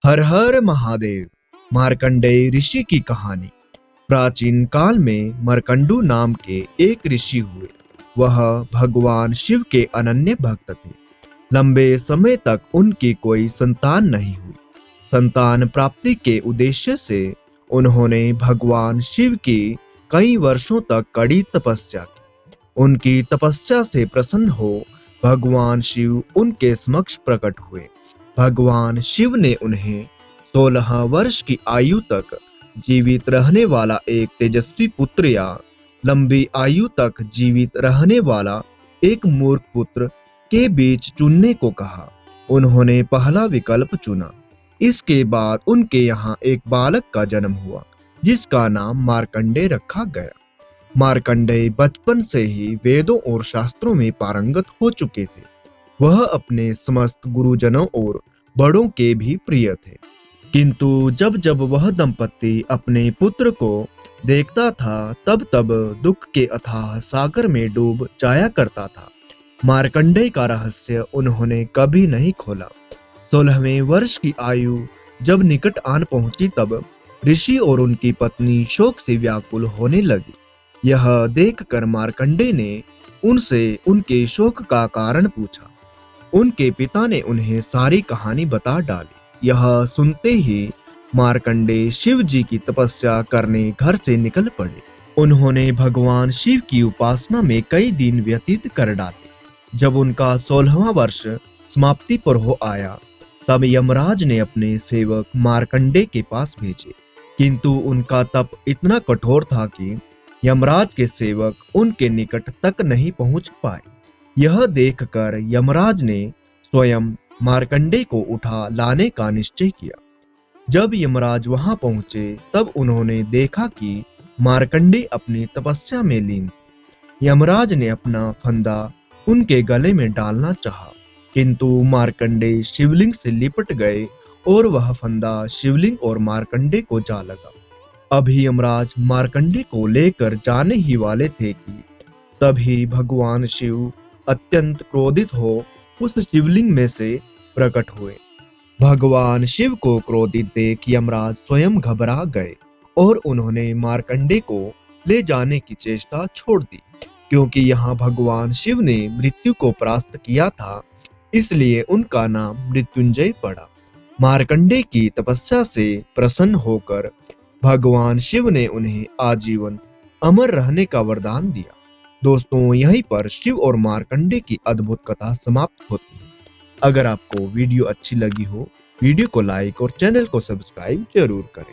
हर हर महादेव। मार्कंडेय ऋषि की कहानी। प्राचीन काल में मार्कंडू नाम के एक ऋषि हुए। वह भगवान शिव के अनन्य भक्त थे। लंबे समय तक उनकी कोई संतान नहीं हुई। संतान प्राप्ति के उद्देश्य से उन्होंने भगवान शिव की कई वर्षों तक कड़ी तपस्या की। उनकी तपस्या से प्रसन्न हो भगवान शिव उनके समक्ष प्रकट हुए। भगवान शिव ने उन्हें 16 वर्ष की आयु तक जीवित रहने वाला एक तेजस्वी पुत्र या लंबी आयु तक जीवित रहने वाला एक मूर्ख पुत्र के बीच चुनने को कहा। उन्होंने पहला विकल्प चुना। इसके बाद उनके यहाँ एक बालक का जन्म हुआ जिसका नाम मार्कंडेय रखा गया। मार्कंडेय बचपन से ही वेदों और शास्त्रों में पारंगत हो चुके थे। वह अपने समस्त गुरुजनों और बड़ों के भी प्रिय थे। किंतु जब जब वह दंपत्ति अपने पुत्र को देखता था तब तब दुख के अथाह सागर में डूब जाया करता था। मार्कंडेय का रहस्य उन्होंने कभी नहीं खोला। 16वें वर्ष की आयु जब निकट आन पहुंची तब ऋषि और उनकी पत्नी शोक से व्याकुल होने लगी। यह देखकर मार्कंडेय ने उनसे उनके शोक का कारण पूछा। उनके पिता ने उन्हें सारी कहानी बता डाली। यह सुनते ही मार्कंडेय शिव जी की तपस्या करने घर से निकल पड़े। उन्होंने भगवान शिव की उपासना में कई दिन व्यतीत कर डाले। जब उनका 16वां वर्ष समाप्ति पर हो आया तब यमराज ने अपने सेवक मार्कंडेय के पास भेजे। किंतु उनका तप इतना कठोर था कि यमराज के सेवक उनके निकट तक नहीं पहुंच पाए। यह देखकर यमराज ने स्वयं मार्कंडेय को उठा लाने का निश्चय किया। जब यमराज वहां पहुंचे तब उन्होंने देखा कि मार्कंडेय अपनी तपस्या में लीन थे। यमराज ने अपना फंदा उनके गले में डालना चाहा, किंतु मार्कंडेय शिवलिंग से लिपट गए और वह फंदा शिवलिंग और मार्कंडेय को जा लगा। अभी यमराज मार्कंडेय को लेकर जाने ही वाले थे कि तभी भगवान शिव अत्यंत क्रोधित हो उस शिवलिंग में से प्रकट हुए। भगवान शिव को क्रोधित देख यमराज स्वयं घबरा गए और उन्होंने मार्कंडेय को ले जाने की चेष्टा छोड़ दी। क्योंकि यहाँ भगवान शिव ने मृत्यु को परास्त किया था, इसलिए उनका नाम मृत्युंजय पड़ा। मार्कंडेय की तपस्या से प्रसन्न होकर भगवान शिव ने उन्हें आजीवन अमर रहने का वरदान दिया। दोस्तों, यहीं पर शिव और मार्कंडेय की अद्भुत कथा समाप्त होती है। अगर आपको वीडियो अच्छी लगी हो, वीडियो को लाइक और चैनल को सब्सक्राइब जरूर करें।